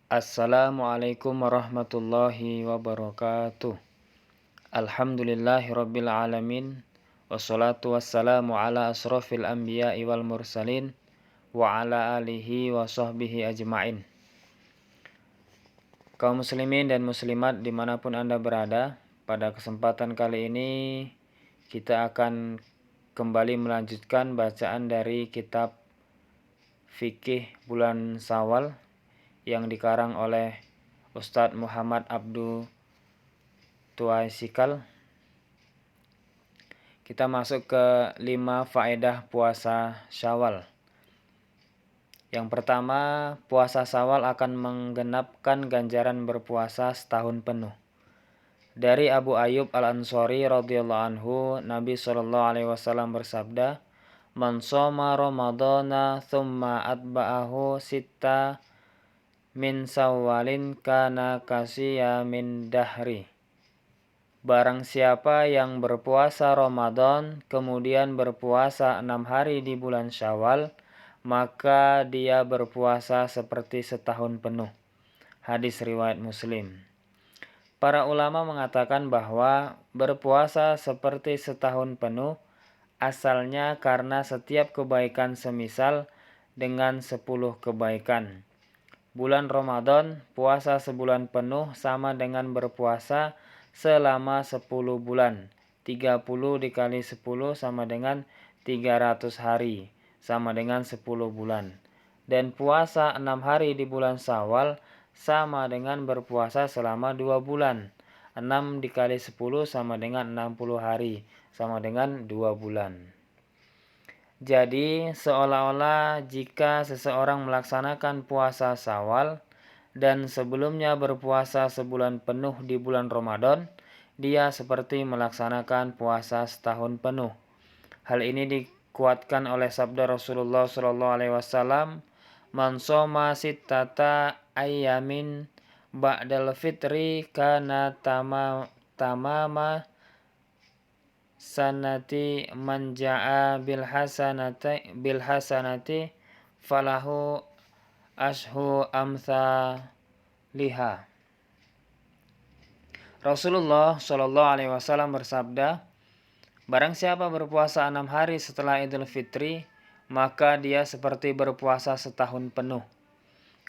Assalamualaikum warahmatullahi wabarakatuh. Alhamdulillahirabbil alamin. Wassalatu wassalamu ala asrofil anbiya'i wal mursalin wa ala alihi wa sahbihi ajma'in. Kaum muslimin dan muslimat dimanapun Anda berada, pada kesempatan kali ini kita akan kembali melanjutkan bacaan dari kitab Fikih Bulan Syawal yang dikarang oleh Ustadz Muhammad Abdu Tuaisikal. Kita masuk ke 5 faedah puasa Syawal. Yang pertama, puasa Syawal akan menggenapkan ganjaran berpuasa setahun penuh. Dari Abu Ayyub Al-Ansari radhiyallahu anhu, Nabi SAW bersabda, "Man shoma Ramadhana thumma atba'ahu sitta min Syawalin kana kasiyamin dahri." Barang siapa yang berpuasa Ramadan kemudian berpuasa 6 hari di bulan Syawal, maka dia berpuasa seperti setahun penuh. Hadis riwayat Muslim. Para ulama mengatakan bahwa berpuasa seperti setahun penuh asalnya karena setiap kebaikan semisal dengan 10 kebaikan. Bulan Ramadan, puasa sebulan penuh sama dengan berpuasa selama 10 bulan. 30 dikali 10 sama dengan 300 hari, sama dengan 10 bulan. Dan puasa 6 hari di bulan Syawal sama dengan berpuasa selama 2 bulan. 6 dikali 10 sama dengan 60 hari, sama dengan 2 bulan. Jadi, seolah-olah jika seseorang melaksanakan puasa Syawal dan sebelumnya berpuasa sebulan penuh di bulan Ramadan, dia seperti melaksanakan puasa setahun penuh. Hal ini dikuatkan oleh sabda Rasulullah SAW, "Man shoma sittata ayyamin ba'dal fitri kana tamama sanati man ja'a bil hasanati falahu ashu amsalihha." Rasulullah SAW bersabda, barang siapa berpuasa 6 hari setelah Idul Fitri, maka dia seperti berpuasa setahun penuh.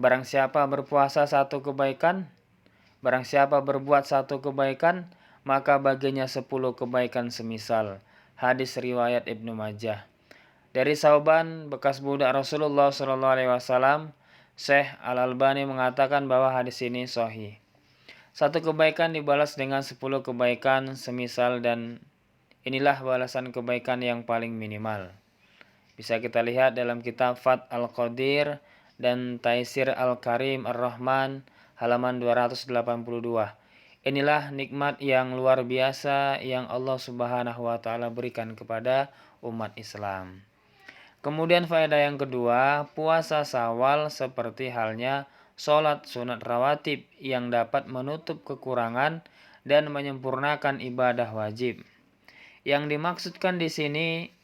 Barang siapa berpuasa barang siapa berbuat satu kebaikan, maka baginya 10 kebaikan semisal. Hadis riwayat Ibnu Majah. Dari Sauban, bekas budak Rasulullah SAW, Syekh Al-Albani mengatakan bahwa hadis ini sahih. Satu kebaikan dibalas dengan 10 kebaikan semisal, dan inilah balasan kebaikan yang paling minimal. Bisa kita lihat dalam kitab Fath Al-Qadir dan Taisir Al-Karim Ar-Rahman halaman 282. Inilah nikmat yang luar biasa yang Allah Subhanahu wa taala berikan kepada umat Islam. Kemudian faedah yang kedua, puasa Syawal seperti halnya sholat sunat rawatib yang dapat menutup kekurangan dan menyempurnakan ibadah wajib. Yang dimaksudkan di sini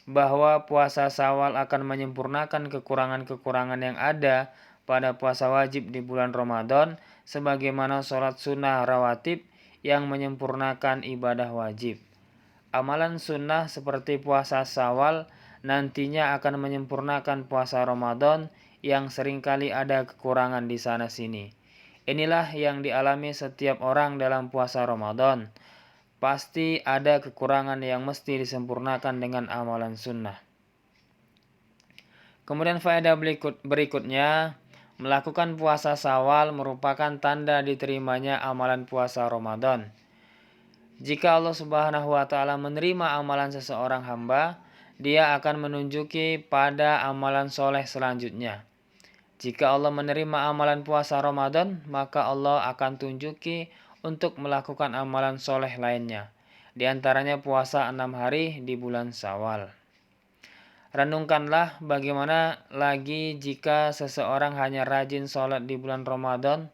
bahwa puasa Syawal akan menyempurnakan kekurangan-kekurangan yang ada pada puasa wajib di bulan Ramadan, sebagaimana sholat sunnah rawatib yang menyempurnakan ibadah wajib. Amalan sunnah seperti puasa Syawal nantinya akan menyempurnakan puasa Ramadan yang seringkali ada kekurangan di sana-sini. Inilah yang dialami setiap orang dalam puasa Ramadan. Pasti ada kekurangan yang mesti disempurnakan dengan amalan sunnah. Kemudian faedah berikutnya, melakukan puasa Syawal merupakan tanda diterimanya amalan puasa Ramadan. Jika Allah Subhanahu wa taala menerima amalan seseorang hamba, dia akan menunjuki pada amalan soleh selanjutnya. Jika Allah menerima amalan puasa Ramadan, maka Allah akan tunjuki untuk melakukan amalan soleh lainnya. Di antaranya puasa 6 hari di bulan Syawal. Renungkanlah bagaimana lagi jika seseorang hanya rajin sholat di bulan Ramadan,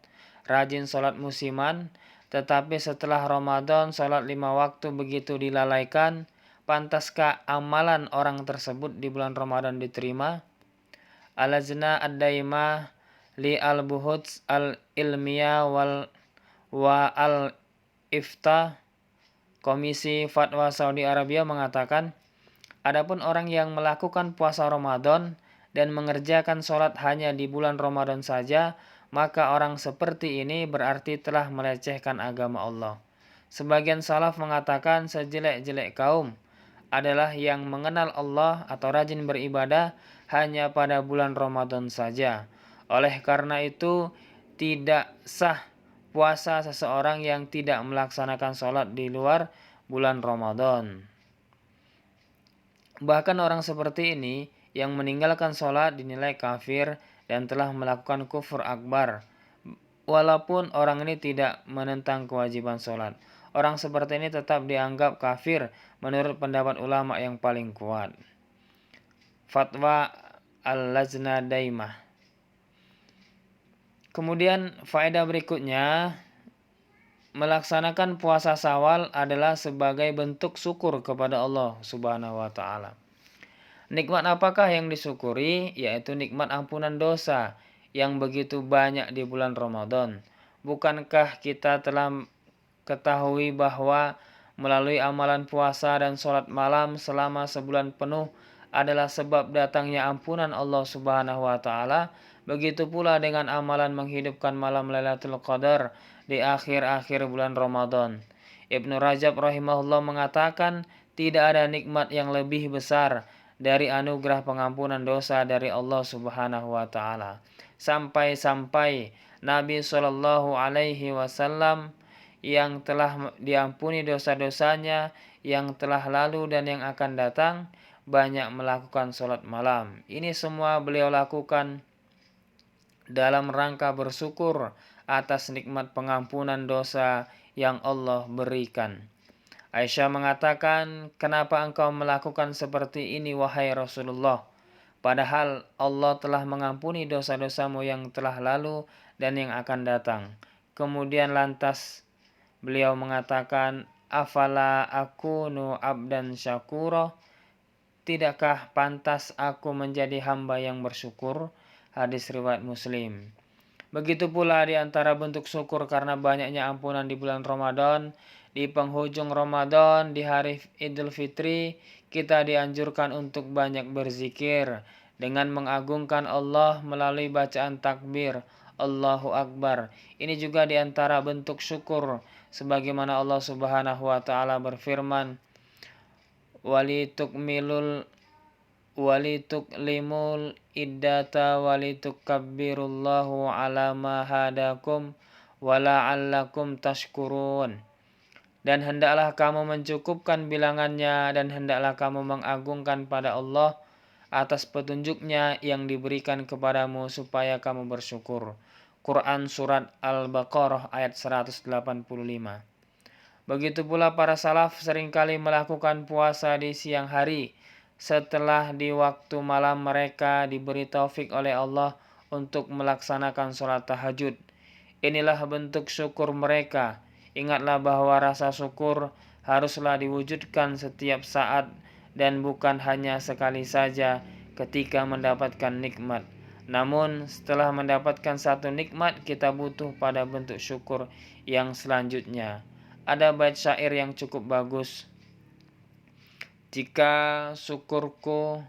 rajin sholat musiman, tetapi setelah Ramadan sholat 5 waktu begitu dilalaikan. Pantaskah amalan orang tersebut di bulan Ramadan diterima? Al-Lajnah Ad-Daimah li al-Buhuts al-Ilmiyah wa al-Ifta, Komisi Fatwa Saudi Arabia mengatakan, adapun orang yang melakukan puasa Ramadan dan mengerjakan sholat hanya di bulan Ramadan saja, maka orang seperti ini berarti telah melecehkan agama Allah. Sebagian salaf mengatakan sejelek-jelek kaum adalah yang mengenal Allah atau rajin beribadah hanya pada bulan Ramadan saja. Oleh karena itu, tidak sah puasa seseorang yang tidak melaksanakan sholat di luar bulan Ramadan. Bahkan orang seperti ini yang meninggalkan sholat dinilai kafir dan telah melakukan kufur akbar, walaupun orang ini tidak menentang kewajiban sholat. Orang seperti ini tetap dianggap kafir menurut pendapat ulama yang paling kuat. Fatwa Al-Lajnah Daimah. Kemudian faedah berikutnya, melaksanakan puasa Syawal adalah sebagai bentuk syukur kepada Allah Subhanahu wa taala. Nikmat apakah yang disyukuri? Yaitu nikmat ampunan dosa yang begitu banyak di bulan Ramadan. Bukankah kita telah ketahui bahwa melalui amalan puasa dan sholat malam selama sebulan penuh adalah sebab datangnya ampunan Allah Subhanahu wa taala? Begitu pula dengan amalan menghidupkan malam Lailatul Qadar di akhir-akhir bulan Ramadan. Ibnu Rajab rahimahullah mengatakan, tidak ada nikmat yang lebih besar dari anugerah pengampunan dosa dari Allah Subhanahu wa taala. Sampai-sampai Nabi Shallallahu alaihi wasallam yang telah diampuni dosa-dosanya yang telah lalu dan yang akan datang banyak melakukan sholat malam. Ini semua beliau lakukan dalam rangka bersyukur atas nikmat pengampunan dosa yang Allah berikan. Aisyah mengatakan, kenapa engkau melakukan seperti ini wahai Rasulullah? Padahal Allah telah mengampuni dosa-dosamu yang telah lalu dan yang akan datang. Kemudian lantas beliau mengatakan, afala akunu abdan syakura? Tidakkah pantas aku menjadi hamba yang bersyukur? Hadis riwayat Muslim. Begitu pula di antara bentuk syukur karena banyaknya ampunan di bulan Ramadan, di penghujung Ramadan, di hari Idul Fitri, kita dianjurkan untuk banyak berzikir dengan mengagungkan Allah melalui bacaan takbir, Allahu Akbar. Ini juga di antara bentuk syukur sebagaimana Allah Subhanahu wa taala berfirman, walituklimul iddata walitukabbirullahu ala ma hadakum wala'allakum tashkurun. Dan hendaklah kamu mencukupkan bilangannya dan hendaklah kamu mengagungkan pada Allah atas petunjuknya yang diberikan kepadamu supaya kamu bersyukur. Quran Surat Al-Baqarah ayat 185. Begitu pula para salaf seringkali melakukan puasa di siang hari setelah di waktu malam mereka diberi taufik oleh Allah untuk melaksanakan sholat tahajud. Inilah bentuk syukur mereka. Ingatlah bahwa rasa syukur haruslah diwujudkan setiap saat dan bukan hanya sekali saja ketika mendapatkan nikmat. Namun setelah mendapatkan satu nikmat, kita butuh pada bentuk syukur yang selanjutnya. Ada bait syair yang cukup bagus. Jika syukurku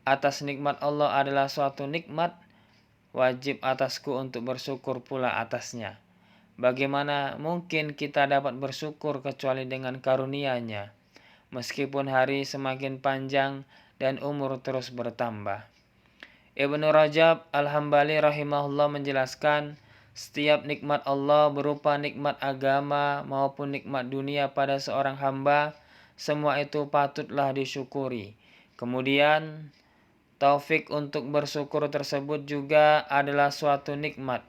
atas nikmat Allah adalah suatu nikmat, wajib atasku untuk bersyukur pula atasnya. Bagaimana mungkin kita dapat bersyukur kecuali dengan karunia-Nya, meskipun hari semakin panjang dan umur terus bertambah. Ibnu Rajab Al-Hambali rahimahullah menjelaskan, setiap nikmat Allah berupa nikmat agama maupun nikmat dunia pada seorang hamba, semua itu patutlah disyukuri. Kemudian, taufik untuk bersyukur tersebut juga adalah suatu nikmat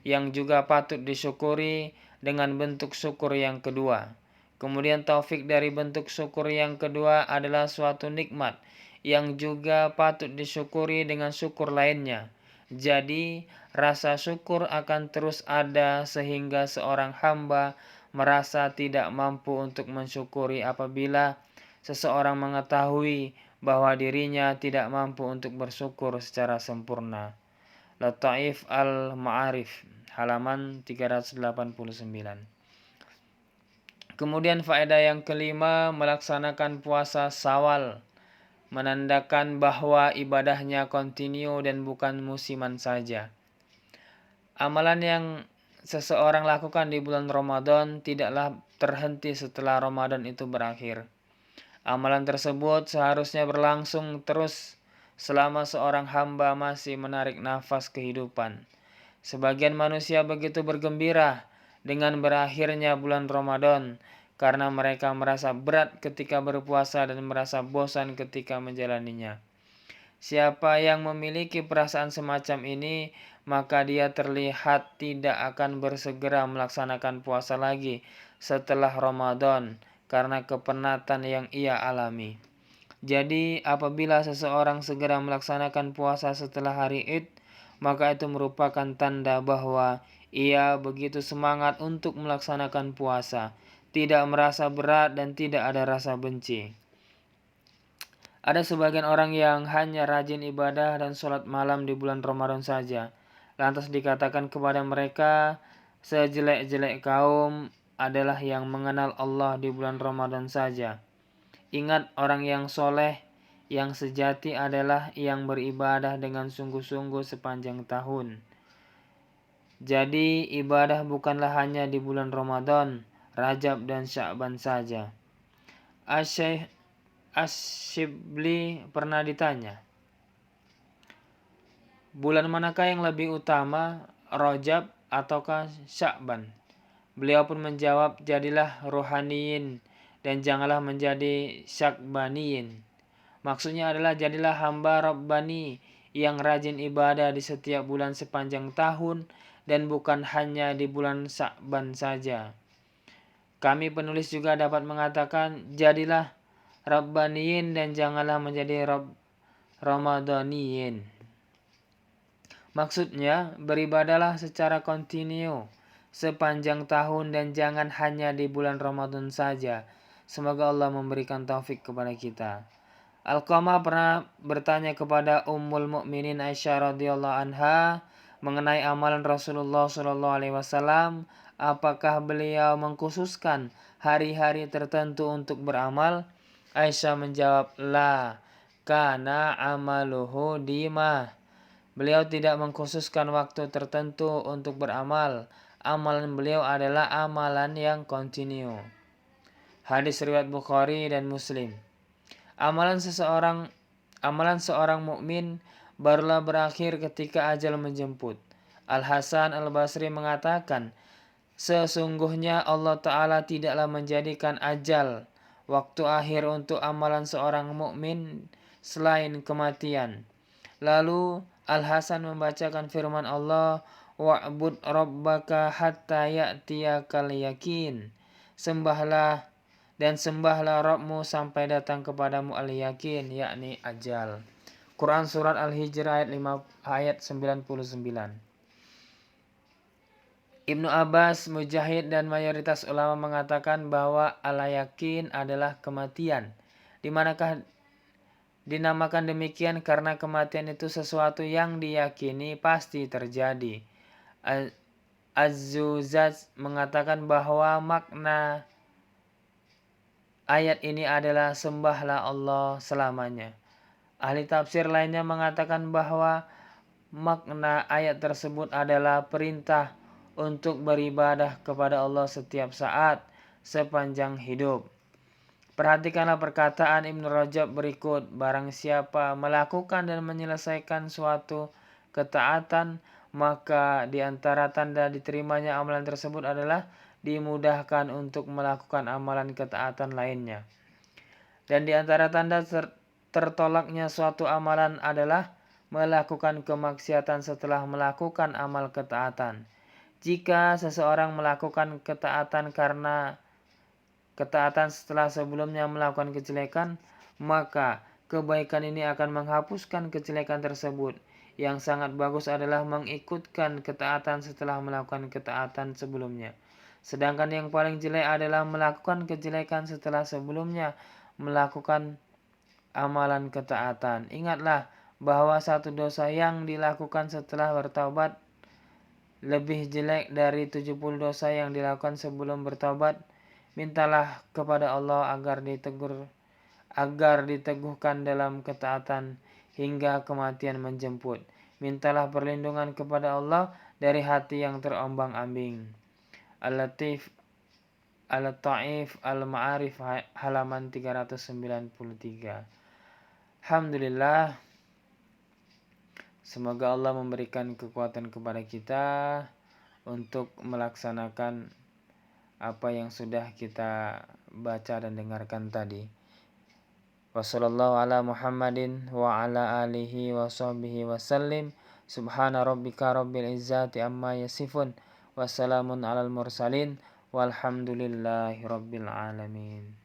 yang juga patut disyukuri dengan bentuk syukur yang kedua. Kemudian taufik dari bentuk syukur yang kedua adalah suatu nikmat yang juga patut disyukuri dengan syukur lainnya. Jadi, rasa syukur akan terus ada sehingga seorang hamba merasa tidak mampu untuk mensyukuri apabila seseorang mengetahui bahwa dirinya tidak mampu untuk bersyukur secara sempurna. Lataif al-Ma'arif halaman 389. Kemudian faedah yang kelima, melaksanakan puasa Syawal menandakan bahwa ibadahnya kontinu dan bukan musiman saja. Amalan yang seseorang lakukan di bulan Ramadan tidaklah terhenti setelah Ramadan itu berakhir. Amalan tersebut seharusnya berlangsung terus selama seorang hamba masih menarik nafas kehidupan. Sebagian manusia begitu bergembira dengan berakhirnya bulan Ramadan karena mereka merasa berat ketika berpuasa dan merasa bosan ketika menjalaninya. Siapa yang memiliki perasaan semacam ini, maka dia terlihat tidak akan bersegera melaksanakan puasa lagi setelah Ramadan karena kepenatan yang ia alami. Jadi, apabila seseorang segera melaksanakan puasa setelah hari Id, maka itu merupakan tanda bahwa ia begitu semangat untuk melaksanakan puasa, tidak merasa berat dan tidak ada rasa benci. Ada sebagian orang yang hanya rajin ibadah dan sholat malam di bulan Ramadan saja. Lantas dikatakan kepada mereka, sejelek-jelek kaum adalah yang mengenal Allah di bulan Ramadan saja. Ingat, orang yang soleh, yang sejati adalah yang beribadah dengan sungguh-sungguh sepanjang tahun. Jadi ibadah bukanlah hanya di bulan Ramadan, Rajab dan Sya'ban saja. Asy-Syaikh Asy-Syibli pernah ditanya, bulan manakah yang lebih utama, Rajab ataukah Sya'ban? Beliau pun menjawab, jadilah rohaniyin dan janganlah menjadi syakbaniyin. Maksudnya adalah jadilah hamba Rabbani yang rajin ibadah di setiap bulan sepanjang tahun dan bukan hanya di bulan Sya'ban saja. Kami penulis juga dapat mengatakan, jadilah Rabbaniyin dan janganlah menjadi Ramadaniyin. Maksudnya, beribadalah secara kontinu sepanjang tahun dan jangan hanya di bulan Ramadan saja. Semoga Allah memberikan taufik kepada kita. Alqamah pernah bertanya kepada Ummul Mukminin Aisyah radhiyallahu anha mengenai amalan Rasulullah sallallahu alaihi wasallam, apakah beliau mengkhususkan hari-hari tertentu untuk beramal? Aisyah menjawab, la, kana amaluhu dima. Beliau tidak mengkhususkan waktu tertentu untuk beramal. Amalan beliau adalah amalan yang kontinu. Hadis riwayat Bukhari dan Muslim. Amalan seorang mukmin barulah berakhir ketika ajal menjemput. Al-Hasan Al-Basri mengatakan, sesungguhnya Allah Ta'ala tidaklah menjadikan ajal, waktu akhir untuk amalan seorang mukmin selain kematian. Lalu Al-Hasan membacakan firman Allah, wa'bud rabbaka hatta ya'tiyakal yakin. Sembahlah Rabbmu sampai datang kepadamu al-yakin, yakni ajal. Quran Surat Al-Hijr ayat 99. Ibnu Abbas, Mujahid dan mayoritas ulama mengatakan bahwa al-yakin adalah kematian. Dimanakah dinamakan demikian? Karena kematian itu sesuatu yang diyakini pasti terjadi. Az-Zuzaj mengatakan bahwa makna ayat ini adalah sembahlah Allah selamanya. Ahli tafsir lainnya mengatakan bahwa makna ayat tersebut adalah perintah untuk beribadah kepada Allah setiap saat sepanjang hidup. Perhatikanlah perkataan Ibnu Rajab berikut, barang siapa melakukan dan menyelesaikan suatu ketaatan, maka di antara tanda diterimanya amalan tersebut adalah dimudahkan untuk melakukan amalan ketaatan lainnya. Dan di antara tanda tertolaknya suatu amalan adalah melakukan kemaksiatan setelah melakukan amal ketaatan. Jika seseorang melakukan ketaatan karena ketaatan setelah sebelumnya melakukan kejelekan, maka kebaikan ini akan menghapuskan kejelekan tersebut. Yang sangat bagus adalah mengikutkan ketaatan setelah melakukan ketaatan sebelumnya. Sedangkan yang paling jelek adalah melakukan kejelekan setelah sebelumnya melakukan amalan ketaatan. Ingatlah bahwa satu dosa yang dilakukan setelah bertaubat lebih jelek dari 70 dosa yang dilakukan sebelum bertaubat. Mintalah kepada Allah agar diteguhkan dalam ketaatan hingga kematian menjemput. Mintalah perlindungan kepada Allah dari hati yang terombang-ambing. Al-Latif Al-Ta'if Al-Ma'arif halaman 393. Alhamdulillah, semoga Allah memberikan kekuatan kepada kita untuk melaksanakan apa yang sudah kita baca dan dengarkan tadi. Wassallallahu ala Muhammadin wa ala alihi wa sahbihi wasallim. Subhana rabbika rabbil izzati amma yasifun. Wassalamun alal mursalin. Walhamdulillahi rabbil alamin.